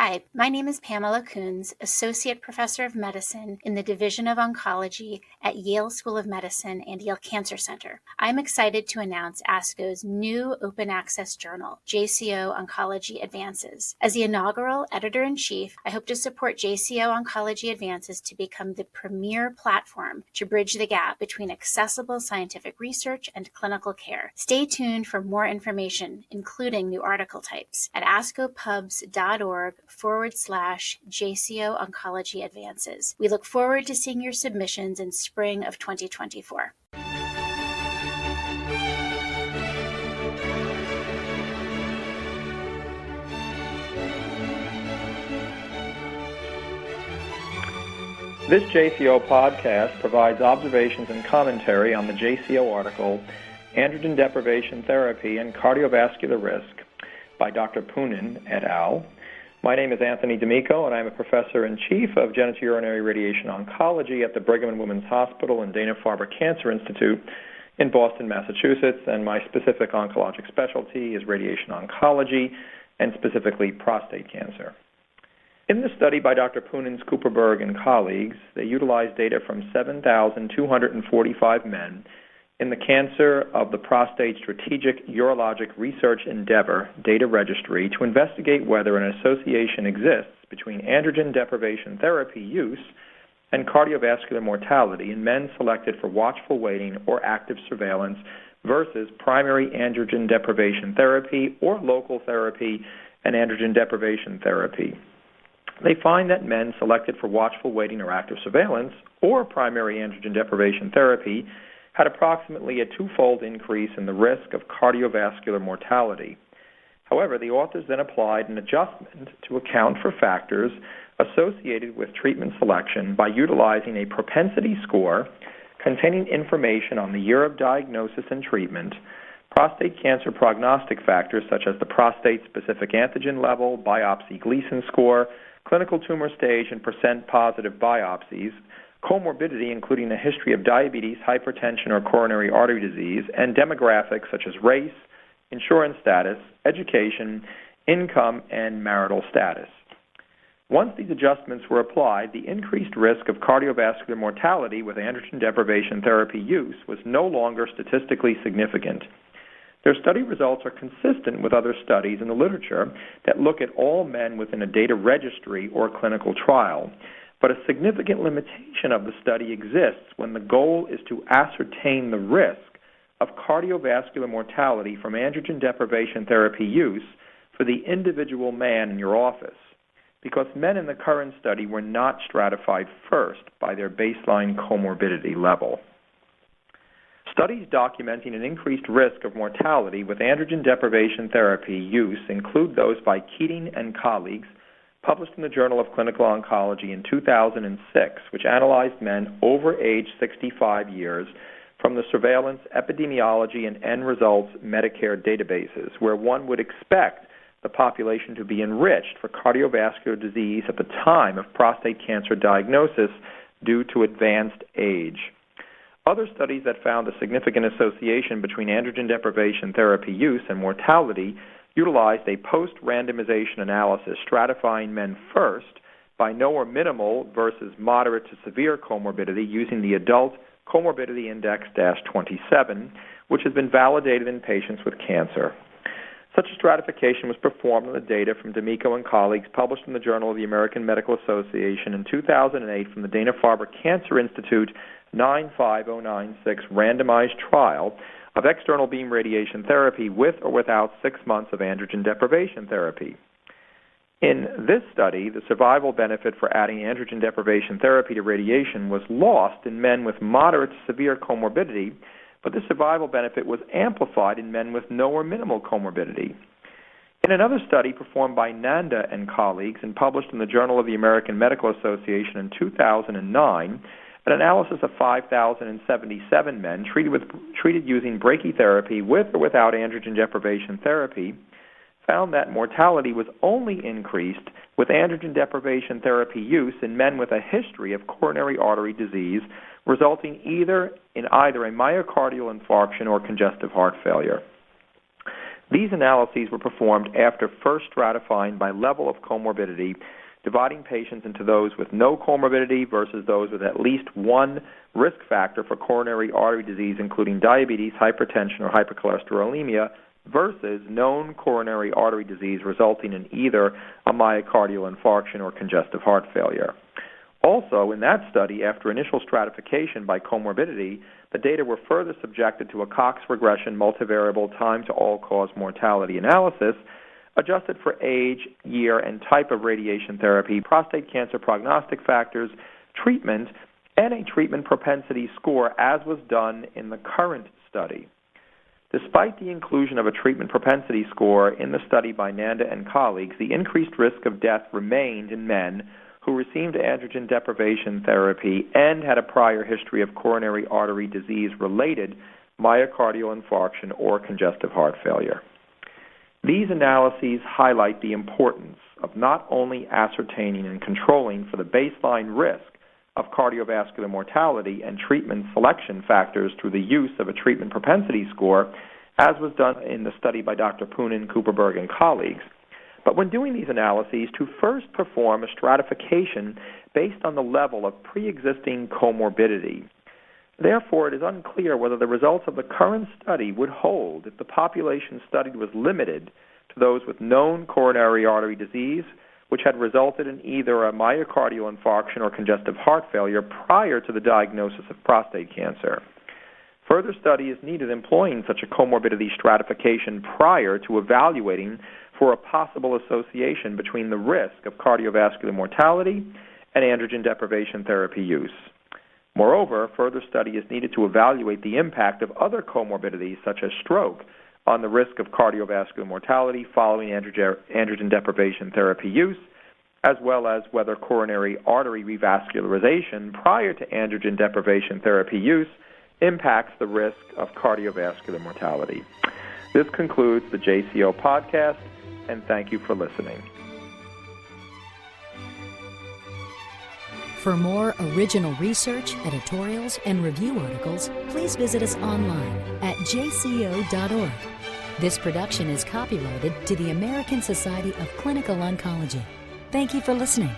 Hi, my name is Pamela Coons, Associate Professor of Medicine in the Division of Oncology at Yale School of Medicine and Yale Cancer Center. I'm excited to announce ASCO's new open access journal, JCO Oncology Advances. As the inaugural editor-in-chief, I hope to support JCO Oncology Advances to become the premier platform to bridge the gap between accessible scientific research and clinical care. Stay tuned for more information, including new article types, at ascopubs.org/JCO Oncology Advances. We look forward to seeing your submissions in spring of 2024. This JCO podcast provides observations and commentary on the JCO article, Androgen Deprivation Therapy and Cardiovascular Risk, by Dr. Poonen et al. My name is Anthony D'Amico, and I'm a Professor-in-Chief of Genitourinary Radiation Oncology at the Brigham and Women's Hospital and Dana-Farber Cancer Institute in Boston, Massachusetts, and my specific oncologic specialty is radiation oncology, and specifically prostate cancer. In this study by Dr. Poonen's Cooperberg and colleagues, they utilized data from 7,245 men in the Cancer of the Prostate Strategic Urologic Research Endeavor data registry to investigate whether an association exists between androgen deprivation therapy use and cardiovascular mortality in men selected for watchful waiting or active surveillance versus primary androgen deprivation therapy or local therapy and androgen deprivation therapy. They find that men selected for watchful waiting or active surveillance or primary androgen deprivation therapy had approximately a twofold increase in the risk of cardiovascular mortality. However, the authors then applied an adjustment to account for factors associated with treatment selection by utilizing a propensity score containing information on the year of diagnosis and treatment, prostate cancer prognostic factors such as the prostate-specific antigen level, biopsy Gleason score, clinical tumor stage, and percent positive biopsies, comorbidity including a history of diabetes, hypertension, or coronary artery disease, and demographics such as race, insurance status, education, income, and marital status. Once these adjustments were applied, the increased risk of cardiovascular mortality with androgen deprivation therapy use was no longer statistically significant. Their study results are consistent with other studies in the literature that look at all men within a data registry or clinical trial. But a significant limitation of the study exists when the goal is to ascertain the risk of cardiovascular mortality from androgen deprivation therapy use for the individual man in your office, because men in the current study were not stratified first by their baseline comorbidity level. Studies documenting an increased risk of mortality with androgen deprivation therapy use include those by Keating and colleagues, published in the Journal of Clinical Oncology in 2006, which analyzed men over age 65 years from the Surveillance, Epidemiology, and End Results Medicare databases, where one would expect the population to be enriched for cardiovascular disease at the time of prostate cancer diagnosis due to advanced age. Other studies that found a significant association between androgen deprivation therapy use and mortality utilized a post-randomization analysis stratifying men first by no or minimal versus moderate to severe comorbidity using the Adult Comorbidity Index-27, which has been validated in patients with cancer. Such a stratification was performed on the data from D'Amico and colleagues published in the Journal of the American Medical Association in 2008 from the Dana-Farber Cancer Institute 95096 randomized trial of external beam radiation therapy with or without 6 months of androgen deprivation therapy. In this study, the survival benefit for adding androgen deprivation therapy to radiation was lost in men with moderate to severe comorbidity, but the survival benefit was amplified in men with no or minimal comorbidity. In another study performed by Nanda and colleagues and published in the Journal of the American Medical Association in 2009, an analysis of 5,077 men treated using brachytherapy with or without androgen deprivation therapy found that mortality was only increased with androgen deprivation therapy use in men with a history of coronary artery disease, resulting in either a myocardial infarction or congestive heart failure. These analyses were performed after first stratifying by level of comorbidity, dividing patients into those with no comorbidity versus those with at least one risk factor for coronary artery disease, including diabetes, hypertension, or hypercholesterolemia, versus known coronary artery disease resulting in either a myocardial infarction or congestive heart failure. Also, in that study, after initial stratification by comorbidity, the data were further subjected to a Cox regression multivariable time-to-all-cause mortality analysis adjusted for age, year, and type of radiation therapy, prostate cancer prognostic factors, treatment, and a treatment propensity score, as was done in the current study. Despite the inclusion of a treatment propensity score in the study by Nanda and colleagues, the increased risk of death remained in men who received androgen deprivation therapy and had a prior history of coronary artery disease-related myocardial infarction or congestive heart failure. These analyses highlight the importance of not only ascertaining and controlling for the baseline risk of cardiovascular mortality and treatment selection factors through the use of a treatment propensity score, as was done in the study by Dr. Poonen, Cooperberg, and colleagues, but when doing these analyses, to first perform a stratification based on the level of pre-existing comorbidity. Therefore, it is unclear whether the results of the current study would hold if the population studied was limited to those with known coronary artery disease, which had resulted in either a myocardial infarction or congestive heart failure prior to the diagnosis of prostate cancer. Further study is needed employing such a comorbidity stratification prior to evaluating for a possible association between the risk of cardiovascular mortality and androgen deprivation therapy use. Moreover, further study is needed to evaluate the impact of other comorbidities, such as stroke, on the risk of cardiovascular mortality following androgen deprivation therapy use, as well as whether coronary artery revascularization prior to androgen deprivation therapy use impacts the risk of cardiovascular mortality. This concludes the JCO podcast, and thank you for listening. For more original research, editorials, and review articles, please visit us online at jco.org. This production is copyrighted to the American Society of Clinical Oncology. Thank you for listening.